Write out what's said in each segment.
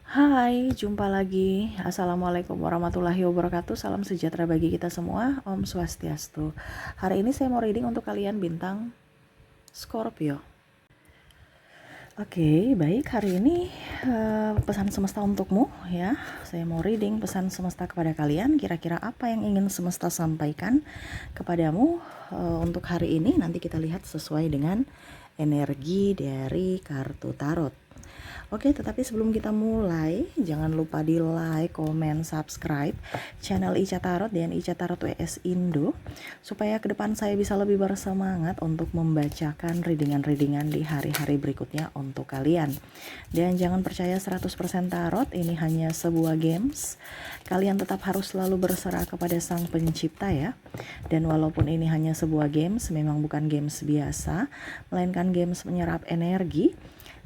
Hai, jumpa lagi. Assalamualaikum warahmatullahi wabarakatuh. Salam sejahtera bagi kita semua. Om Swastiastu. Hari ini saya mau reading untuk kalian bintang Scorpio. Oke, baik. Hari ini pesan semesta untukmu ya. Saya mau reading pesan semesta kepada kalian. Kira-kira apa yang ingin semesta sampaikan kepadamu untuk hari ini? Nanti kita lihat sesuai dengan energi dari kartu tarot. Oke, tetapi sebelum kita mulai, jangan lupa di like, komen, subscribe channel Ica Tarot dan Ica Tarot WS Indo, supaya ke depan saya bisa lebih bersemangat untuk membacakan readingan-readingan di hari-hari berikutnya untuk kalian. Dan jangan percaya 100% tarot, ini hanya sebuah games. Kalian tetap harus selalu berserah kepada Sang Pencipta ya. Dan walaupun ini hanya sebuah games, memang bukan games biasa, melainkan games menyerap energi.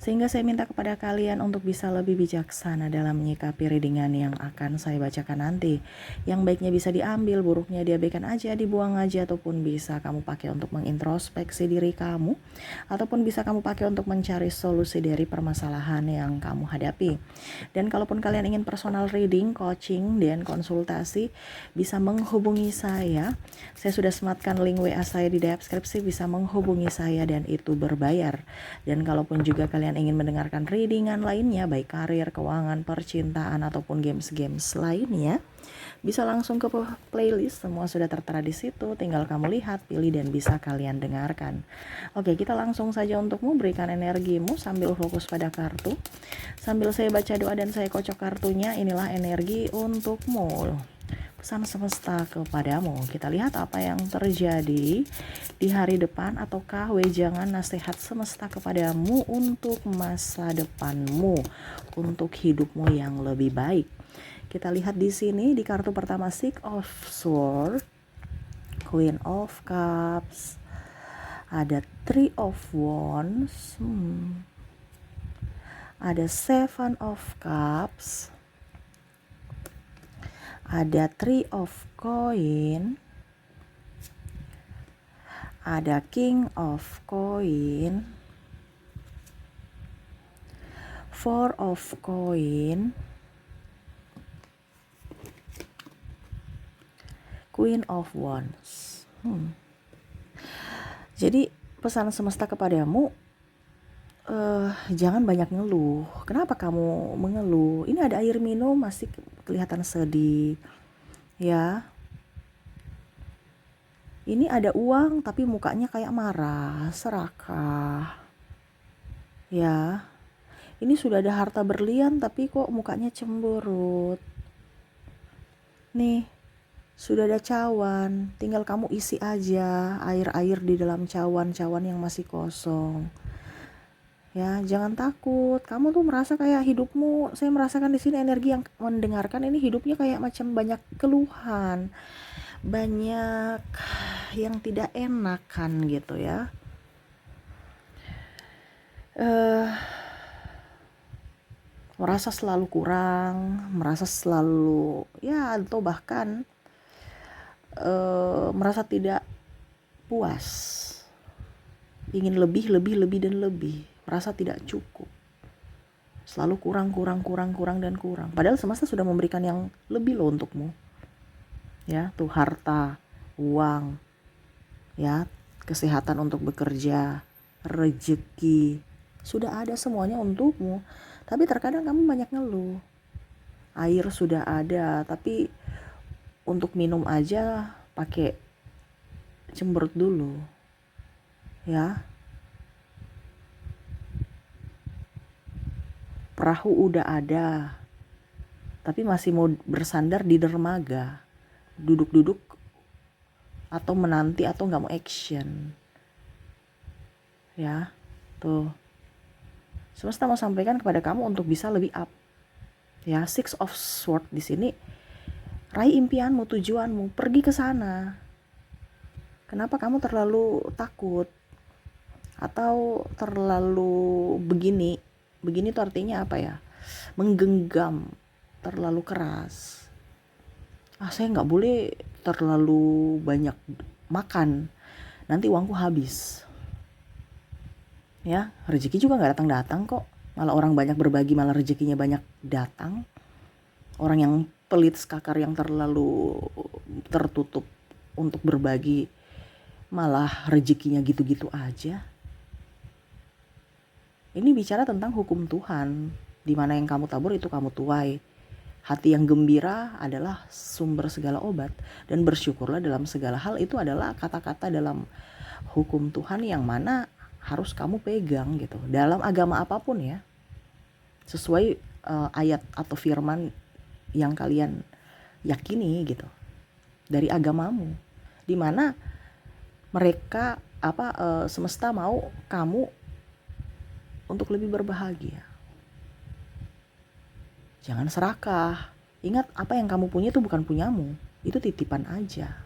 Sehingga saya minta kepada kalian untuk bisa lebih bijaksana dalam menyikapi readingan yang akan saya bacakan nanti. Yang baiknya bisa diambil, buruknya diabaikan aja, dibuang aja, ataupun bisa kamu pakai untuk mengintrospeksi diri kamu, ataupun bisa kamu pakai untuk mencari solusi dari permasalahan yang kamu hadapi. Dan kalaupun kalian ingin personal reading, coaching, dan konsultasi, bisa menghubungi saya. Saya sudah sematkan link WA saya di deskripsi, bisa menghubungi saya dan itu berbayar. Dan kalaupun juga kalian ingin mendengarkan readingan lainnya, baik karir, keuangan, percintaan, ataupun games-games lainnya, bisa langsung ke playlist, semua sudah tertera di situ, tinggal kamu lihat, pilih, dan bisa kalian dengarkan. Oke, kita langsung saja untukmu, berikan energimu sambil fokus pada kartu. Sambil saya baca doa dan saya kocok kartunya, inilah energi untukmu. Pesan semesta kepadamu. Kita lihat apa yang terjadi di hari depan, ataukah wejangan nasihat semesta kepadamu untuk masa depanmu, untuk hidupmu yang lebih baik. Kita lihat di sini di kartu pertama, Six of Swords, Queen of Cups, ada Three of Wands, ada Seven of Cups, ada Three of Coin, ada King of Coin, Four of Coin, Queen of Wands. Jadi pesan semesta kepadamu, jangan banyak ngeluh. Kenapa kamu mengeluh? Ini ada air minum, masih kelihatan sedih ya. Ini ada uang tapi mukanya kayak marah, serakah ya. Ini sudah ada harta berlian tapi kok mukanya cemberut. Nih, sudah ada cawan, tinggal kamu isi aja air-air di dalam cawan-cawan yang masih kosong. Ya, jangan takut. Kamu tuh merasa kayak hidupmu, saya merasakan di sini energi yang mendengarkan ini hidupnya kayak macam banyak keluhan, banyak yang tidak enak kan gitu ya. Merasa selalu kurang, merasa selalu ya, atau bahkan merasa tidak puas, ingin lebih dan lebih, merasa tidak cukup, selalu kurang dan kurang. Padahal semesta sudah memberikan yang lebih loh untukmu ya, tuh harta, uang ya, kesehatan untuk bekerja, rezeki, sudah ada semuanya untukmu. Tapi terkadang kamu banyak ngeluh. Air sudah ada, tapi untuk minum aja pakai cemberut dulu ya. Perahu udah ada, tapi masih mau bersandar di dermaga, duduk-duduk atau menanti atau nggak mau action ya. Tuh, semesta mau sampaikan kepada kamu untuk bisa lebih up ya. Six of Swords di sini, raih impianmu, tujuanmu, pergi ke sana. Kenapa kamu terlalu takut atau terlalu begini tuh artinya apa ya, menggenggam terlalu keras. Saya nggak boleh terlalu banyak makan, nanti uangku habis ya. Rezeki juga nggak datang kok Malah orang banyak berbagi, malah rezekinya banyak datang. Orang yang pelit skakar, yang terlalu tertutup untuk berbagi, malah rezekinya gitu-gitu aja. Ini bicara tentang hukum Tuhan, di mana yang kamu tabur itu kamu tuai. Hati yang gembira adalah sumber segala obat, dan bersyukurlah dalam segala hal. Itu adalah kata-kata dalam hukum Tuhan yang mana harus kamu pegang gitu. Dalam agama apapun ya, sesuai ayat atau firman yang kalian yakini gitu, dari agamamu, di mana mereka semesta mau kamu untuk lebih berbahagia. Jangan serakah. Ingat, apa yang kamu punya itu bukan punyamu, itu titipan aja.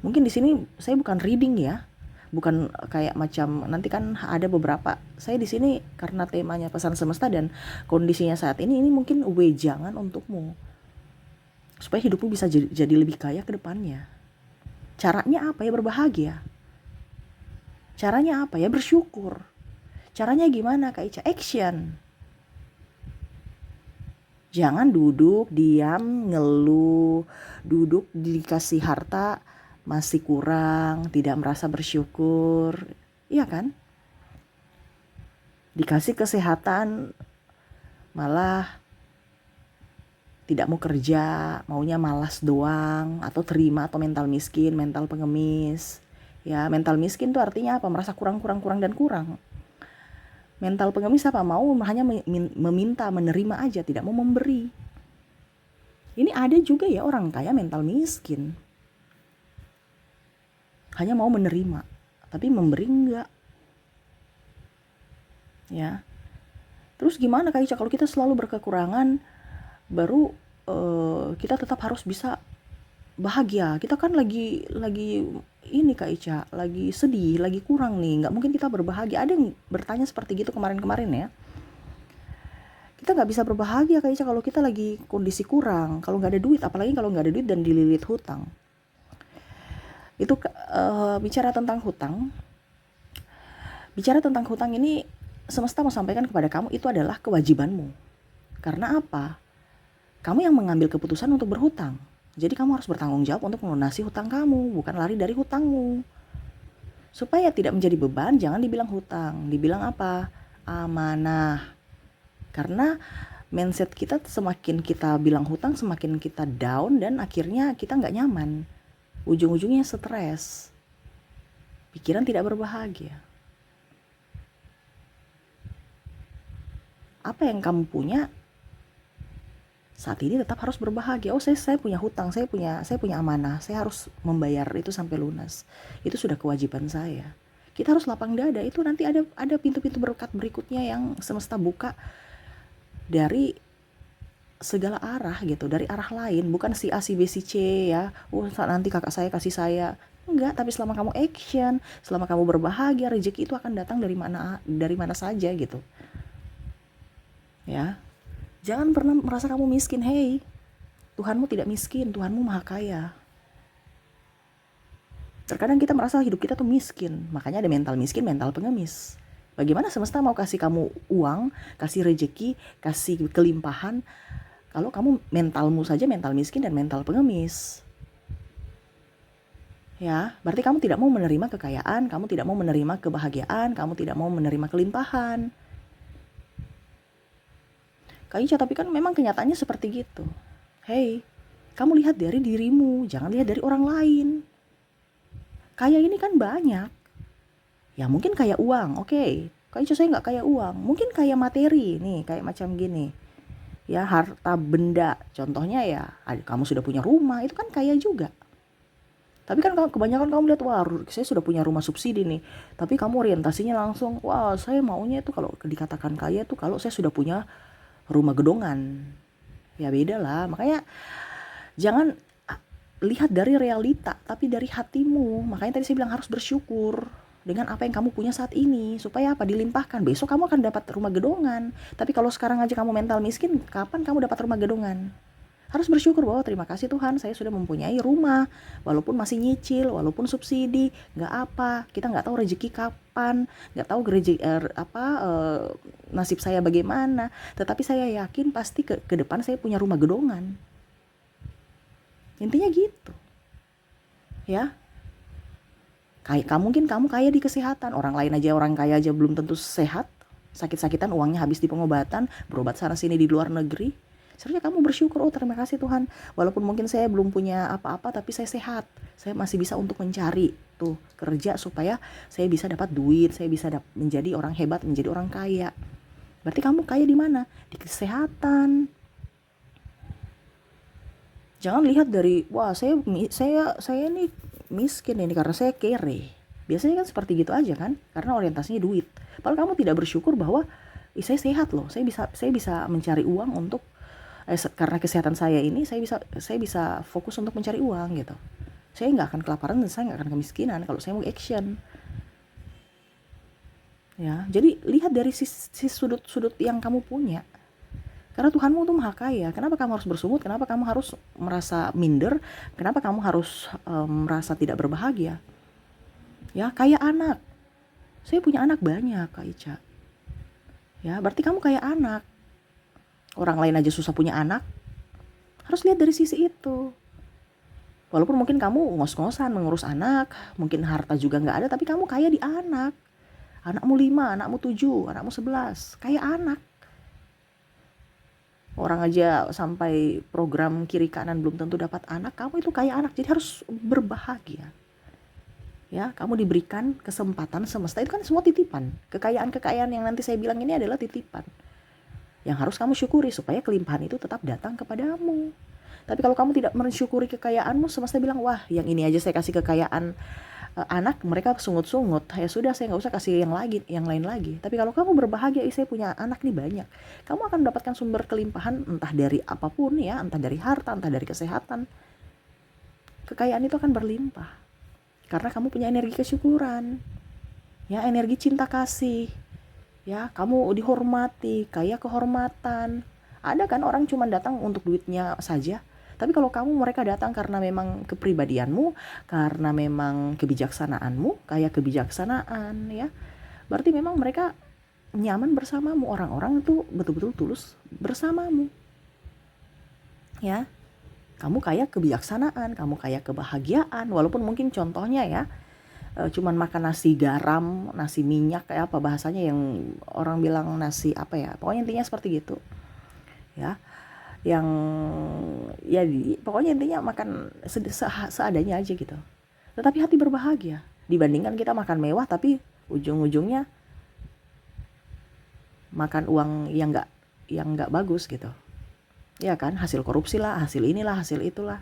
Mungkin di sini saya bukan reading ya, bukan kayak macam nanti kan ada beberapa. Saya di sini karena temanya pesan semesta dan kondisinya saat ini mungkin wejangan untukmu, supaya hidupmu bisa jadi lebih kaya ke depannya. Caranya apa ya? Berbahagia. Caranya apa ya? Bersyukur. Caranya gimana Kak Ica? Action. Jangan duduk, diam, ngeluh, duduk dikasih harta masih kurang, tidak merasa bersyukur. Iya kan? Dikasih kesehatan malah tidak mau kerja, maunya malas doang, atau terima, atau mental miskin, mental pengemis. Ya, mental miskin tuh artinya apa? Merasa kurang dan kurang. Mental pengemis apa? Mau hanya meminta, menerima aja, tidak mau memberi. Ini ada juga ya orang kaya mental miskin, hanya mau menerima, tapi memberi enggak. Ya. Terus gimana Kak Ica kalau kita selalu berkekurangan, baru kita tetap harus bisa bahagia? Kita kan lagi ini Kak Ica, lagi sedih, lagi kurang nih, nggak mungkin kita berbahagia. Ada yang bertanya seperti gitu kemarin ya. Kita nggak bisa berbahagia Kak Ica kalau kita lagi kondisi kurang, kalau nggak ada duit, apalagi kalau nggak ada duit dan dililit hutang. Itu bicara tentang hutang. Bicara tentang hutang ini, semesta mau sampaikan kepada kamu itu adalah kewajibanmu. Karena apa? Kamu yang mengambil keputusan untuk berhutang. Jadi kamu harus bertanggung jawab untuk melunasi hutang kamu, bukan lari dari hutangmu. Supaya tidak menjadi beban, jangan dibilang hutang. Dibilang apa? Amanah. Karena mindset kita semakin kita bilang hutang, semakin kita down, dan akhirnya kita nggak nyaman. Ujung-ujungnya stres. Pikiran tidak berbahagia. Apa yang kamu punya saat ini tetap harus berbahagia. Oh, saya punya hutang, saya punya amanah, saya harus membayar itu sampai lunas. Itu sudah kewajiban saya. Kita harus lapang dada. Itu nanti ada pintu-pintu berkat berikutnya yang semesta buka dari segala arah gitu, dari arah lain, bukan si A, si B, si C ya. Oh, nanti kakak saya kasih saya. Enggak, tapi selama kamu action, selama kamu berbahagia, rezeki itu akan datang dari mana saja gitu. Ya. Jangan pernah merasa kamu miskin. Hey, Tuhanmu tidak miskin, Tuhanmu maha kaya. Terkadang kita merasa hidup kita tuh miskin, makanya ada mental miskin, mental pengemis. Bagaimana semesta mau kasih kamu uang, kasih rezeki, kasih kelimpahan, kalau kamu mentalmu saja mental miskin dan mental pengemis? Ya, berarti kamu tidak mau menerima kekayaan, kamu tidak mau menerima kebahagiaan, kamu tidak mau menerima kelimpahan. Kak Ica, tapi kan memang kenyataannya seperti gitu. Hey, kamu lihat dari dirimu, jangan lihat dari orang lain. Kaya ini kan banyak. Ya mungkin kaya uang, oke. Kak Ica, saya nggak kaya uang. Mungkin kaya materi, nih kayak macam gini. Ya, harta benda. Contohnya ya, kamu sudah punya rumah, itu kan kaya juga. Tapi kan kebanyakan kamu lihat, wah saya sudah punya rumah subsidi nih. Tapi kamu orientasinya langsung, wah saya maunya itu kalau dikatakan kaya itu kalau saya sudah punya rumah gedongan. Ya beda lah. Makanya jangan lihat dari realita, tapi dari hatimu. Makanya tadi saya bilang harus bersyukur dengan apa yang kamu punya saat ini, supaya apa? Dilimpahkan. Besok kamu akan dapat rumah gedongan. Tapi kalau sekarang aja kamu mental miskin, kapan kamu dapat rumah gedongan? Harus bersyukur bahwa terima kasih Tuhan saya sudah mempunyai rumah, walaupun masih nyicil, walaupun subsidi, nggak apa, kita nggak tahu rezeki kapan, nggak tahu nasib saya bagaimana, tetapi saya yakin pasti ke depan saya punya rumah gedongan. Intinya gitu, ya. Mungkin kamu kaya di kesehatan, orang kaya aja belum tentu sehat, sakit-sakitan uangnya habis di pengobatan, berobat sana sini di luar negeri. Seharusnya kamu bersyukur, oh terima kasih Tuhan, walaupun mungkin saya belum punya apa-apa tapi saya sehat, saya masih bisa untuk mencari tuh kerja supaya saya bisa dapat duit, saya bisa menjadi orang hebat, menjadi orang kaya. Berarti kamu kaya di mana? Di kesehatan. Jangan lihat dari wah saya nih miskin ini karena saya kere. Biasanya kan seperti gitu aja kan, karena orientasinya duit. Padahal kamu tidak bersyukur bahwa saya sehat loh, saya bisa mencari uang untuk karena kesehatan saya ini saya bisa fokus untuk mencari uang gitu. Saya nggak akan kelaparan dan saya nggak akan kemiskinan kalau saya mau action. Ya, jadi lihat dari sudut-sudut yang kamu punya. Karena Tuhanmu tuh maha kaya. Kenapa kamu harus bersungut? Kenapa kamu harus merasa minder? Kenapa kamu harus merasa tidak berbahagia? Ya, kayak anak. Saya punya anak banyak, Kak Ica. Ya, berarti kamu kayak anak. Orang lain aja susah punya anak. Harus lihat dari sisi itu. Walaupun mungkin kamu ngos-ngosan mengurus anak, mungkin harta juga nggak ada, tapi kamu kaya di anak. Anakmu 5, anakmu 7, anakmu 11. Kayak anak. Orang aja sampai program kiri kanan belum tentu dapat anak, kamu itu kayak anak, jadi harus berbahagia. Ya, kamu diberikan kesempatan semesta, itu kan semua titipan. Kekayaan-kekayaan yang nanti saya bilang ini adalah titipan. Yang harus kamu syukuri supaya kelimpahan itu tetap datang kepadamu. Tapi kalau kamu tidak mensyukuri kekayaanmu, semesta bilang, wah yang ini aja saya kasih kekayaan anak, mereka sungut-sungut, ya sudah saya nggak usah kasih yang lain lagi. Tapi kalau kamu berbahagia, saya punya anak nih banyak, kamu akan mendapatkan sumber kelimpahan entah dari apapun ya, entah dari harta, entah dari kesehatan. Kekayaan itu akan berlimpah karena kamu punya energi kesyukuran, ya, energi cinta kasih, ya, kamu dihormati, kaya kehormatan. Ada kan orang cuma datang untuk duitnya saja. Tapi kalau mereka datang karena memang kepribadianmu, karena memang kebijaksanaanmu, kayak kebijaksanaan ya, berarti memang mereka nyaman bersamamu, orang-orang itu betul-betul tulus bersamamu. Ya, kamu kayak kebijaksanaan, kamu kayak kebahagiaan, walaupun mungkin contohnya ya, cuman makan nasi garam, nasi minyak, kayak apa bahasanya yang orang bilang nasi apa ya, pokoknya intinya seperti gitu. Ya, yang ya pokoknya intinya makan seadanya aja gitu, tetapi hati berbahagia dibandingkan kita makan mewah tapi ujung-ujungnya makan uang yang nggak bagus gitu, ya kan, hasil korupsi lah, hasil inilah, hasil itulah.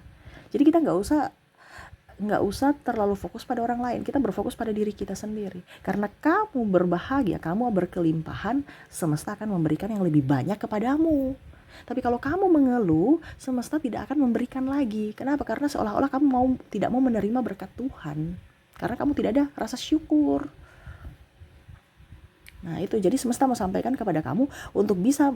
Jadi kita nggak usah terlalu fokus pada orang lain, kita berfokus pada diri kita sendiri. Karena kamu berbahagia, kamu berkelimpahan, semesta akan memberikan yang lebih banyak kepadamu. Tapi kalau kamu mengeluh, semesta tidak akan memberikan lagi. Kenapa? Karena seolah-olah kamu tidak mau menerima berkat Tuhan. Karena kamu tidak ada rasa syukur. Nah itu, jadi semesta mau sampaikan kepada kamu untuk bisa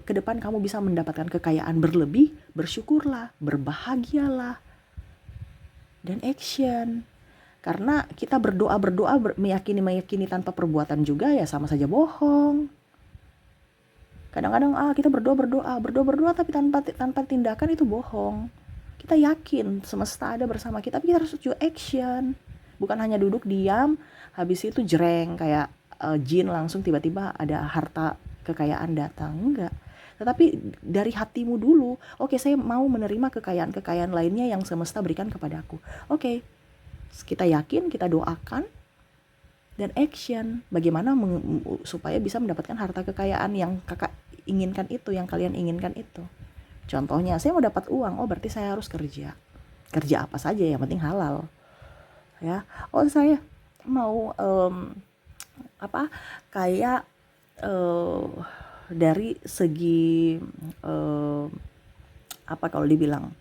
ke depan kamu bisa mendapatkan kekayaan berlebih, bersyukurlah, berbahagialah, dan action. Karena kita berdoa meyakini tanpa perbuatan juga ya sama saja bohong. Kadang-kadang kita berdoa tapi tanpa tindakan itu bohong. Kita yakin semesta ada bersama kita, tapi kita harus juga action. Bukan hanya duduk diam, habis itu jreng kayak jin langsung tiba-tiba ada harta kekayaan datang. Enggak. Tetapi dari hatimu dulu, oke, saya mau menerima kekayaan-kekayaan lainnya yang semesta berikan kepadaku. Oke, kita yakin, kita doakan, dan action. Bagaimana supaya bisa mendapatkan harta kekayaan yang kakak inginkan itu, yang kalian inginkan itu. Contohnya, saya mau dapat uang, oh berarti saya harus kerja apa saja, yang penting halal ya. Oh saya mau kayak dari segi kalau dibilang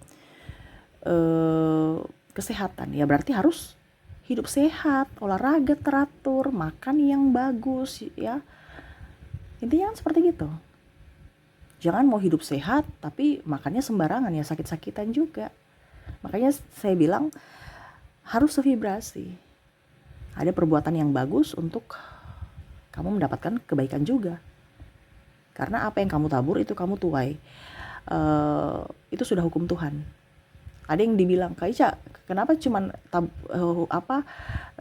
kesehatan, ya berarti harus hidup sehat, olahraga teratur, makan yang bagus ya. Intinya kan seperti gitu. Jangan mau hidup sehat tapi makannya sembarangan, ya sakit-sakitan juga. Makanya saya bilang harus sevibrasi. Ada perbuatan yang bagus untuk kamu mendapatkan kebaikan juga. Karena apa yang kamu tabur itu kamu tuai. Itu sudah hukum Tuhan. Ada yang dibilang, Kak Ica, kenapa cuman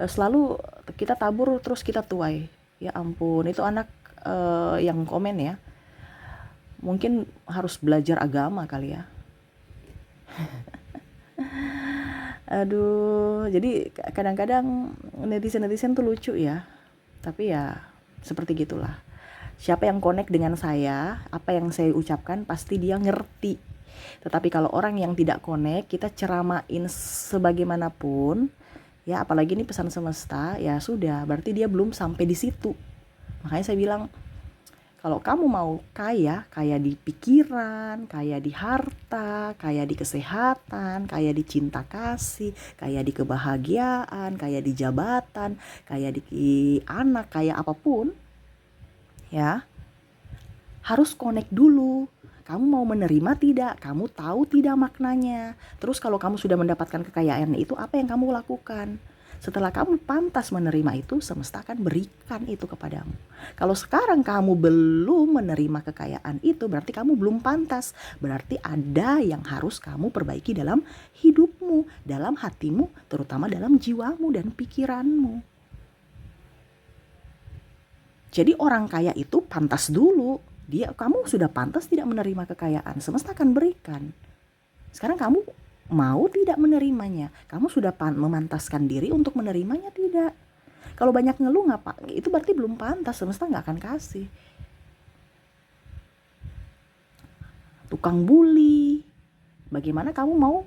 selalu kita tabur terus kita tuai? Ya ampun, itu anak yang komen ya. Mungkin harus belajar agama kali ya. Aduh, jadi kadang-kadang netizen tuh lucu ya. Tapi ya seperti gitulah. Siapa yang connect dengan saya, apa yang saya ucapkan pasti dia ngerti. Tetapi kalau orang yang tidak connect, kita ceramain sebagaimanapun, ya apalagi ini pesan semesta, ya sudah, berarti dia belum sampai di situ. Makanya saya bilang, kalau kamu mau kaya di pikiran, kaya di harta, kaya di kesehatan, kaya di cinta kasih, kaya di kebahagiaan, kaya di jabatan, kaya di anak, kaya apapun, ya harus connect dulu. Kamu mau menerima tidak? Kamu tahu tidak maknanya? Terus kalau kamu sudah mendapatkan kekayaan itu, apa yang kamu lakukan? Setelah kamu pantas menerima itu, semesta akan berikan itu kepadamu. Kalau sekarang kamu belum menerima kekayaan itu, berarti kamu belum pantas. Berarti ada yang harus kamu perbaiki dalam hidupmu, dalam hatimu, terutama dalam jiwamu dan pikiranmu. Jadi orang kaya itu pantas dulu. Kamu sudah pantas tidak menerima kekayaan, semesta akan berikan. Sekarang kamu mau tidak menerimanya? Kamu sudah memantaskan diri untuk menerimanya tidak? Kalau banyak ngeluh itu berarti belum pantas, semesta nggak akan kasih. Tukang bully, bagaimana kamu mau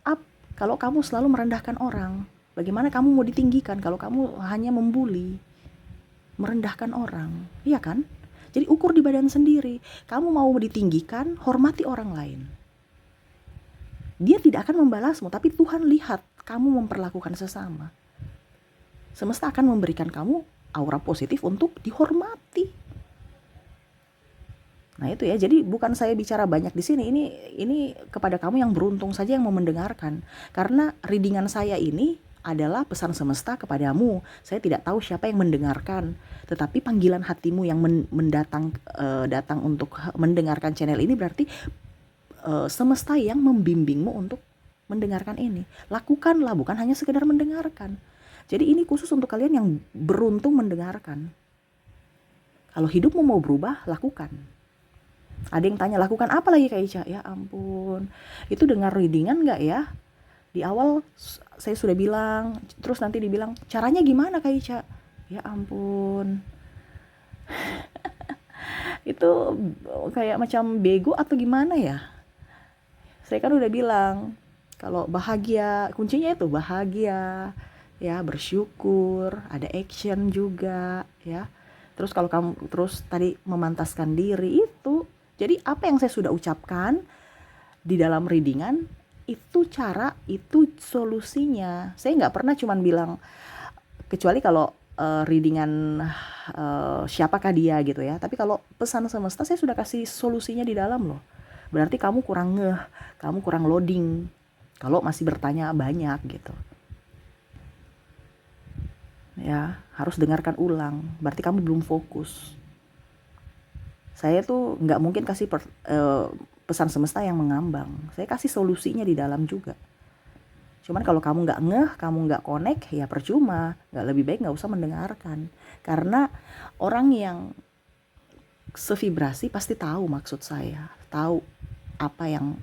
up kalau kamu selalu merendahkan orang? Bagaimana kamu mau ditinggikan kalau kamu hanya membuli, merendahkan orang? Iya kan? Jadi ukur di badan sendiri. Kamu mau ditinggikan, hormati orang lain. Dia tidak akan membalasmu, tapi Tuhan lihat kamu memperlakukan sesama. Semesta akan memberikan kamu aura positif untuk dihormati. Nah itu ya, jadi bukan saya bicara banyak di sini. Ini kepada kamu yang beruntung saja yang mau mendengarkan. Karena readingan saya ini adalah pesan semesta kepadamu. Saya tidak tahu siapa yang mendengarkan, tetapi panggilan hatimu yang datang untuk mendengarkan channel ini berarti semesta yang membimbingmu untuk mendengarkan ini. Lakukanlah, bukan hanya sekedar mendengarkan. Jadi ini khusus untuk kalian yang beruntung mendengarkan. Kalau hidupmu mau berubah, lakukan. Ada yang tanya, lakukan apa lagi Kak Ica? Ya ampun, itu dengar readingan gak ya? Di awal saya sudah bilang, terus nanti dibilang, caranya gimana Kak Ica? Ya ampun. Itu kayak macam bego atau gimana ya? Saya kan udah bilang, kalau bahagia, kuncinya itu bahagia, ya bersyukur, ada action juga, ya. Terus kalau kamu terus tadi memantaskan diri itu, jadi apa yang saya sudah ucapkan di dalam readingan, itu cara, itu solusinya. Saya nggak pernah cuman bilang, kecuali kalau readingan siapakah dia gitu ya. Tapi kalau pesan semesta saya sudah kasih solusinya di dalam loh. Berarti kamu kurang kamu kurang loading kalau masih bertanya banyak gitu. Ya, harus dengarkan ulang. Berarti kamu belum fokus. Saya tuh nggak mungkin kasih pesan semesta yang mengambang. Saya kasih solusinya di dalam juga. Cuman kalau kamu nggak kamu nggak connect, ya percuma. Lebih baik nggak usah mendengarkan. Karena orang yang sevibrasi pasti tahu maksud saya, tahu apa yang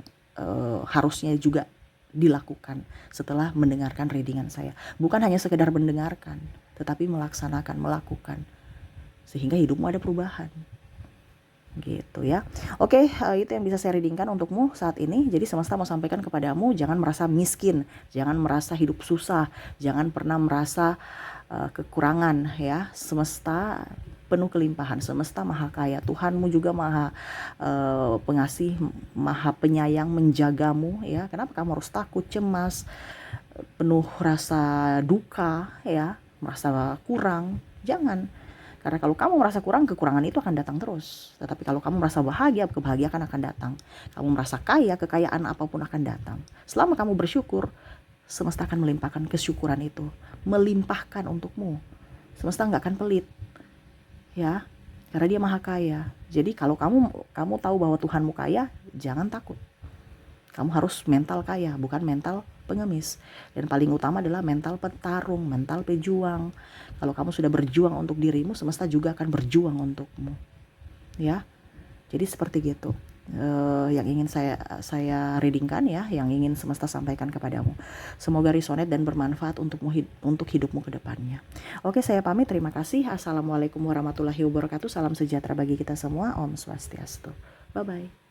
harusnya juga dilakukan setelah mendengarkan readingan saya. Bukan hanya sekedar mendengarkan, tetapi melaksanakan, melakukan, sehingga hidupmu ada perubahan. Gitu ya. Oke, itu yang bisa saya readingkan untukmu saat ini. Jadi semesta mau sampaikan kepadamu, jangan merasa miskin, jangan merasa hidup susah, jangan pernah merasa kekurangan ya. Semesta penuh kelimpahan, semesta maha kaya, Tuhanmu juga maha pengasih, maha penyayang, menjagamu ya. Kenapa kamu harus takut, cemas, penuh rasa duka ya, merasa kurang? Jangan. Karena kalau kamu merasa kurang, kekurangan itu akan datang terus. Tetapi kalau kamu merasa bahagia, kebahagiaan akan datang. Kamu merasa kaya, kekayaan apapun akan datang. Selama kamu bersyukur, semesta akan melimpahkan kesyukuran itu, melimpahkan untukmu. Semesta nggak akan pelit, ya, karena dia maha kaya. Jadi kalau kamu tahu bahwa Tuhanmu kaya, jangan takut. Kamu harus mental kaya, bukan mental pengemis. Dan paling utama adalah mental petarung, mental pejuang. Kalau kamu sudah berjuang untuk dirimu, semesta juga akan berjuang untukmu, ya. Jadi seperti gitu. Yang ingin saya readingkan, ya, yang ingin semesta sampaikan kepadamu. Semoga resonate dan bermanfaat untuk hidupmu ke depannya. Oke, saya pamit. Terima kasih. Assalamualaikum warahmatullahi wabarakatuh. Salam sejahtera bagi kita semua. Om Swastiastu. Bye bye.